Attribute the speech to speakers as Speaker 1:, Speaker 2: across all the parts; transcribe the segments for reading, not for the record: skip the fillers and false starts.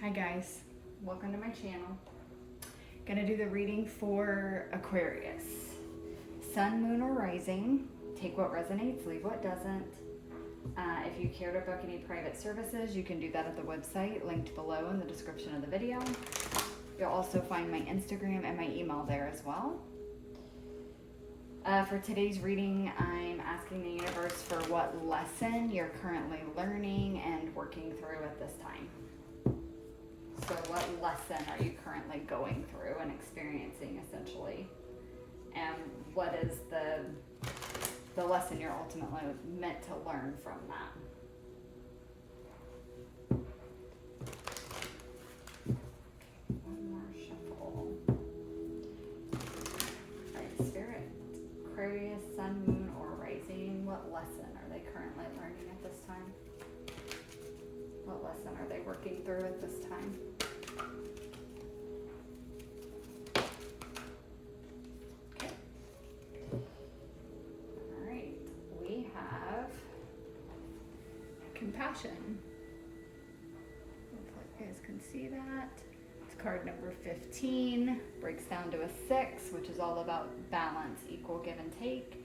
Speaker 1: Hi guys, welcome to my channel. Gonna do the reading for Aquarius. Sun, moon, or rising. Take what resonates, leave what doesn't. If you care to book any private services, you can do that at the website linked below in the description of the video. You'll also find my Instagram and my email there as well. For today's reading, I'm asking the universe for what lesson you're currently learning and working through at this time. So what lesson are you currently going through and experiencing, essentially? And what is the lesson you're ultimately meant to learn from that? One more shuffle. All right, Spirit. Aquarius, Sun, Moon, or Rising. What lesson are they currently learning at this time? What lesson are they working through at this time? Okay. All right. We have compassion. Hopefully you guys can see that. It's card number 15. Breaks down to a 6, which is all about balance, equal give and take.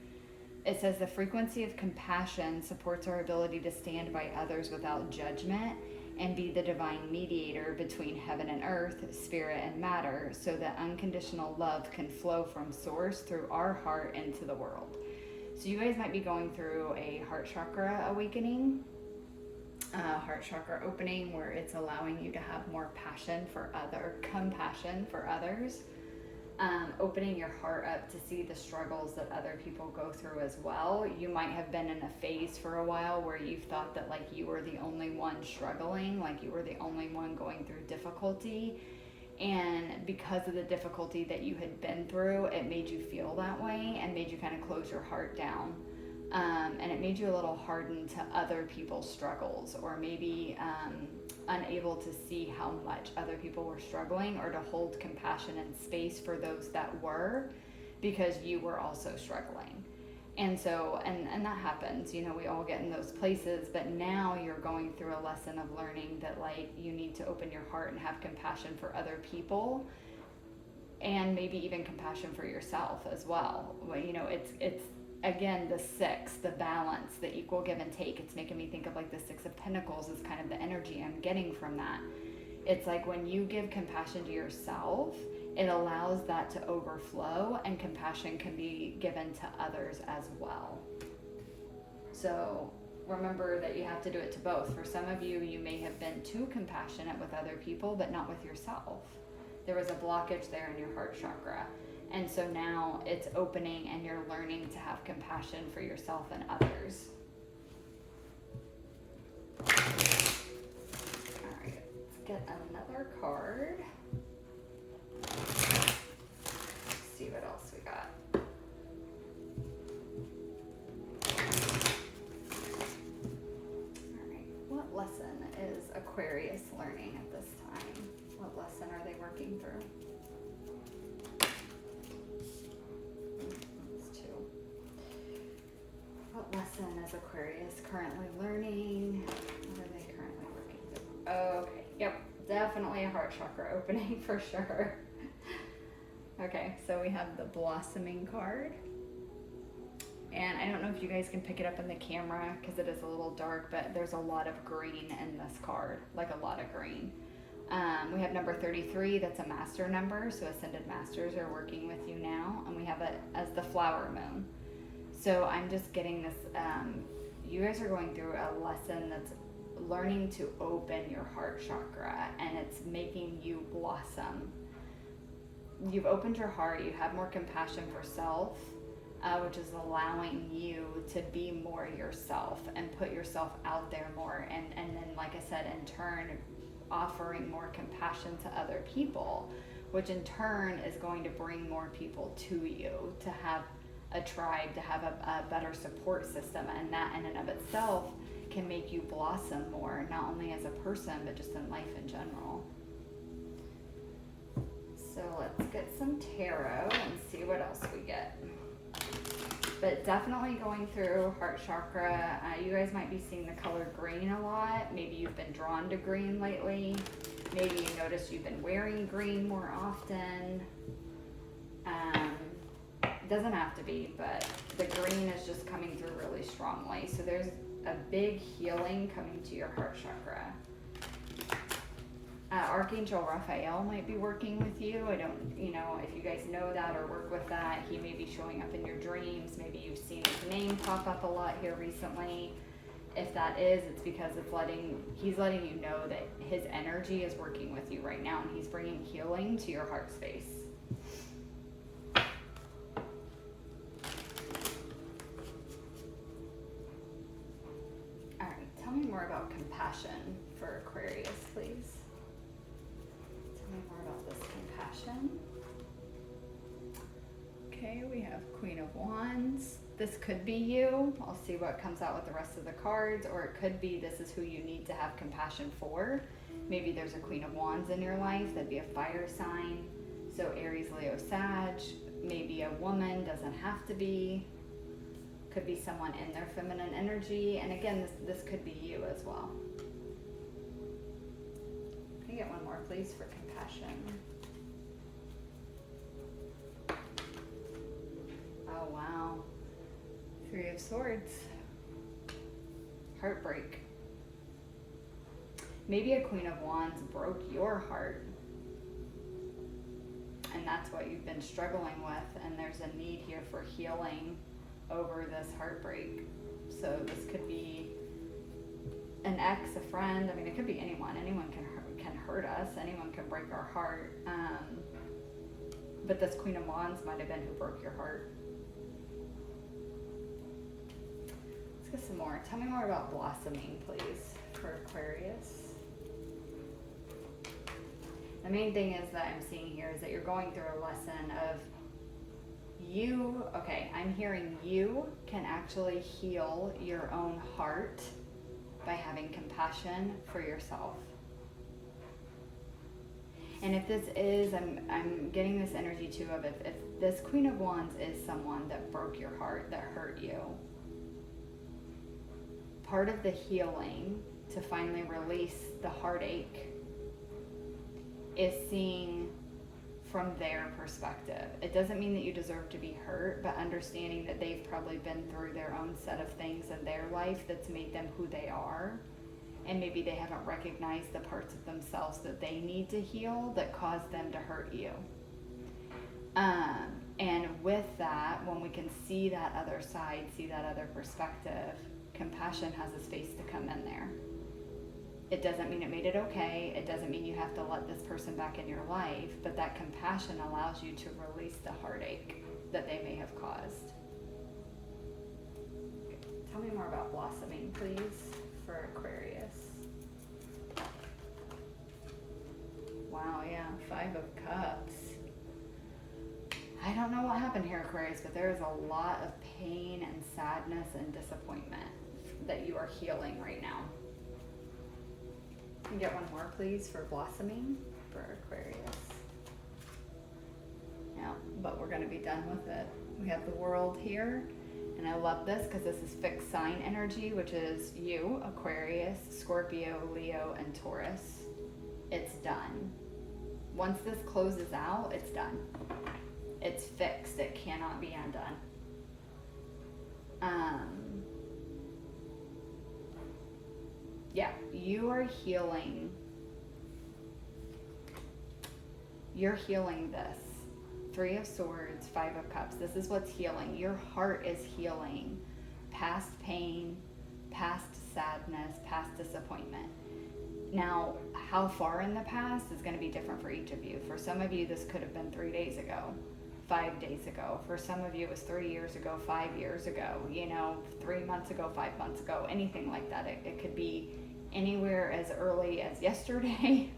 Speaker 1: It says the frequency of compassion supports our ability to stand by others without judgment and be the divine mediator between heaven and earth, spirit and matter, so that unconditional love can flow from source through our heart into the world. So you guys might be going through a heart chakra awakening, heart chakra opening, where it's allowing you to have more compassion for others. Opening your heart up to see the struggles that other people go through as well. You might have been in a phase for a while where you've thought that like you were the only one struggling, like you were the only one going through difficulty. And because of the difficulty that you had been through, it made you feel that way and made you kind of close your heart down. And it made you a little hardened to other people's struggles, or maybe unable to see how much other people were struggling, or to hold compassion and space for those that were, because you were also struggling. And so, and that happens, you know, we all get in those places, but now you're going through a lesson of learning that like you need to open your heart and have compassion for other people, and maybe even compassion for yourself as well. Well, you know, it's again, the 6, the balance, the equal give and take. It's making me think of like the 6 of Pentacles is kind of the energy I'm getting from that. It's like when you give compassion to yourself, it allows that to overflow, and compassion can be given to others as well. So remember that you have to do it to both. For some of you, you may have been too compassionate with other people, but not with yourself. There was a blockage there in your heart chakra. And so now it's opening and you're learning to have compassion for yourself and others. All right, let's get another card. Let's see what else we got. All right, what lesson is Aquarius learning at this time? What lesson are they working through? What lesson is Aquarius currently learning? What are they currently working through? Okay, yep, definitely a heart chakra opening for sure. Okay, so we have the blossoming card. And I don't know if you guys can pick it up in the camera because it is a little dark, but there's a lot of green in this card, like a lot of green. We have number 33, that's a master number, so Ascended Masters are working with you now. And we have it as the flower moon. So I'm just getting this, you guys are going through a lesson that's learning to open your heart chakra, and it's making you blossom. You've opened your heart, you have more compassion for self, which is allowing you to be more yourself and put yourself out there more. And then, like I said, in turn, offering more compassion to other people, which in turn is going to bring more people to you, to have a tribe, to have a better support system, and that in and of itself can make you blossom more, not only as a person but just in life in general. So let's get some tarot and see what else we get. But definitely going through heart chakra, you guys might be seeing the color green a lot. Maybe you've been drawn to green lately. Maybe you notice you've been wearing green more often. Doesn't have to be, but the green is just coming through really strongly. So there's a big healing coming to your heart chakra. Archangel Raphael might be working with you. I don't, if you guys know that or work with that, he may be showing up in your dreams. Maybe you've seen his name pop up a lot here recently. If that is, it's because he's letting you know that his energy is working with you right now, and he's bringing healing to your heart space. All right, tell me more about compassion for Aquarius, please. Tell me more about this compassion. Okay, we have Queen of Wands. This could be you. I'll see what comes out with the rest of the cards, or it could be this is who you need to have compassion for. Maybe there's a Queen of Wands in your life. That'd be a fire sign. So Aries, Leo, Sag. Maybe a woman, doesn't have to be. Could be someone in their feminine energy. And again, this could be you as well. Can you get one more, please, for compassion? Oh, wow. Three of Swords. Heartbreak. Maybe a Queen of Wands broke your heart, and that's what you've been struggling with, and there's a need here for healing over this heartbreak. So this could be an ex, a friend. I mean, it could be anyone. Anyone can hurt us. Anyone can break our heart. But this Queen of Wands might have been who broke your heart. Let's get some more. Tell me more about blossoming, please, for Aquarius. The main thing is that I'm seeing here is that you're going through a lesson of I'm hearing you can actually heal your own heart by having compassion for yourself. And if this is, I'm getting this energy too of if this Queen of Wands is someone that broke your heart, that hurt you, part of the healing to finally release the heartache is seeing from their perspective. It doesn't mean that you deserve to be hurt, but understanding that they've probably been through their own set of things in their life that's made them who they are. And maybe they haven't recognized the parts of themselves that they need to heal that caused them to hurt you. And with that, when we can see that other side, see that other perspective, compassion has a space to come in there. It doesn't mean it made it okay. It doesn't mean you have to let this person back in your life, but that compassion allows you to release the heartache that they may have caused. Okay. Tell me more about blossoming, please, for Aquarius. Wow, yeah, 5 of Cups. I don't know what happened here, Aquarius, but there is a lot of pain and sadness and disappointment that you are healing right now. Can you get one more, please, for blossoming for Aquarius? Yeah, but we're going to be done with it. We have the World here, and I love this because this is fixed sign energy, which is you, Aquarius, Scorpio, Leo, and Taurus. It's done. Once this closes out, it's done. It's fixed. It cannot be undone. Yeah, you are healing. You're healing this. 3 of Swords, 5 of Cups. This is what's healing. Your heart is healing past pain, past sadness, past disappointment. Now, how far in the past is going to be different for each of you. For some of you, this could have been 3 days ago, 5 days ago. For some of you, it was 3 years ago, 5 years ago, 3 months ago, 5 months ago, anything like that. It could be anywhere as early as yesterday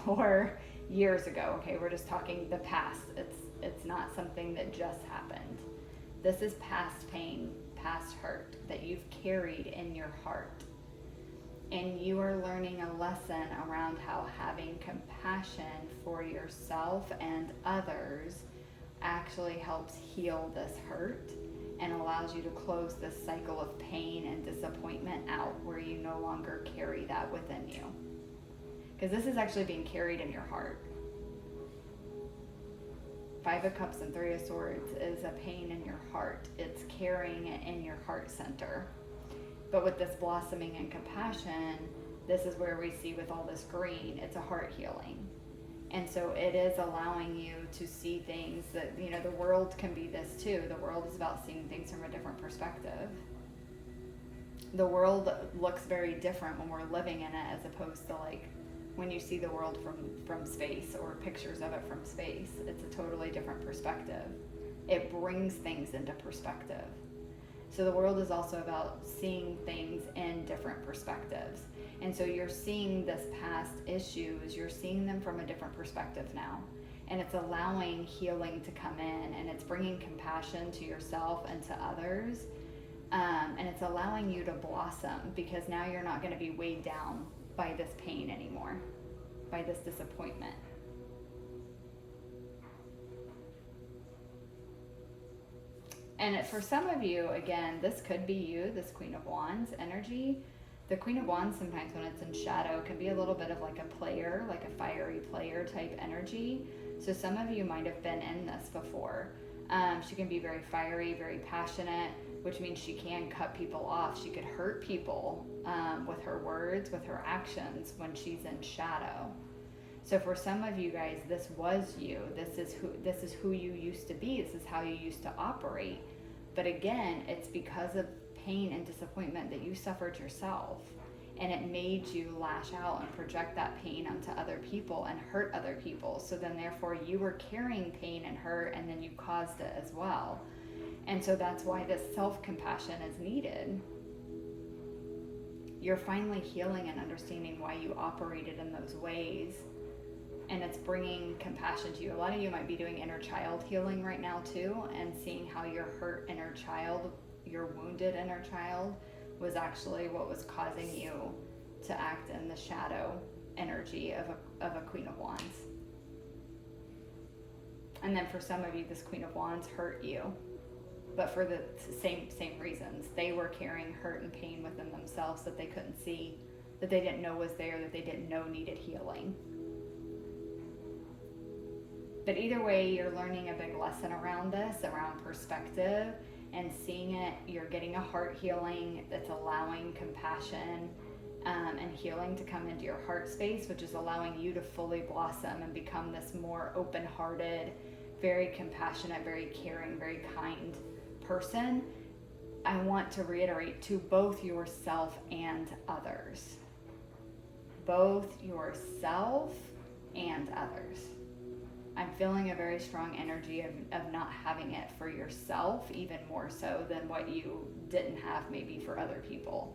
Speaker 1: or years ago. Okay, we're just talking the past. It's not something that just happened. This is past pain, past hurt that you've carried in your heart. And you are learning a lesson around how having compassion for yourself and others actually helps heal this hurt and allows you to close this cycle of pain and disappointment out where you no longer carry that within you. Because this is actually being carried in your heart. 5 of Cups and 3 of Swords is a pain in your heart. It's carrying it in your heart center. But with this blossoming and compassion, this is where we see with all this green, it's a heart healing. And so it is allowing you to see things that, you know, the world can be this too. The world is about seeing things from a different perspective. The world looks very different when we're living in it, as opposed to like when you see the world from space or pictures of it from space. It's a totally different perspective. It brings things into perspective. So the world is also about seeing things in different perspectives. And so you're seeing this past issues, you're seeing them from a different perspective now. And it's allowing healing to come in, and it's bringing compassion to yourself and to others. And it's allowing you to blossom, because now you're not going to be weighed down by this pain anymore, by this disappointment. And for some of you, again, this could be you, this Queen of Wands energy. The Queen of Wands, sometimes when it's in shadow, can be a little bit of like a player, like a fiery player type energy. So some of you might have been in this before. She can be very fiery, very passionate, which means she can cut people off. She could hurt people with her words, with her actions when she's in shadow. So for some of you guys, this was you. This is who you used to be. This is how you used to operate. But again, it's because of pain and disappointment that you suffered yourself, and it made you lash out and project that pain onto other people and hurt other people. So then therefore you were carrying pain and hurt, and then you caused it as well. And so that's why this self-compassion is needed. You're finally healing and understanding why you operated in those ways, and it's bringing compassion to you. A lot of you might be doing inner child healing right now too, and seeing how your hurt inner child, your wounded inner child, was actually what was causing you to act in the shadow energy of a Queen of Wands. And then for some of you, this Queen of Wands hurt you, but for the same reasons. They were carrying hurt and pain within themselves that they couldn't see, that they didn't know was there, that they didn't know needed healing. But either way, you're learning a big lesson around this, around perspective, and seeing it. You're getting a heart healing that's allowing compassion and healing to come into your heart space, which is allowing you to fully blossom and become this more open-hearted, very compassionate, very caring, very kind person. I want to reiterate, to both yourself and others. Both yourself and others. I'm feeling a very strong energy of not having it for yourself, even more so than what you didn't have maybe for other people.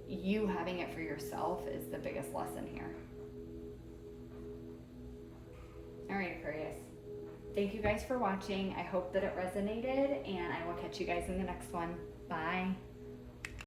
Speaker 1: You having it for yourself is the biggest lesson here. All right, Aquarius. Thank you guys for watching. I hope that it resonated, and I will catch you guys in the next one. Bye.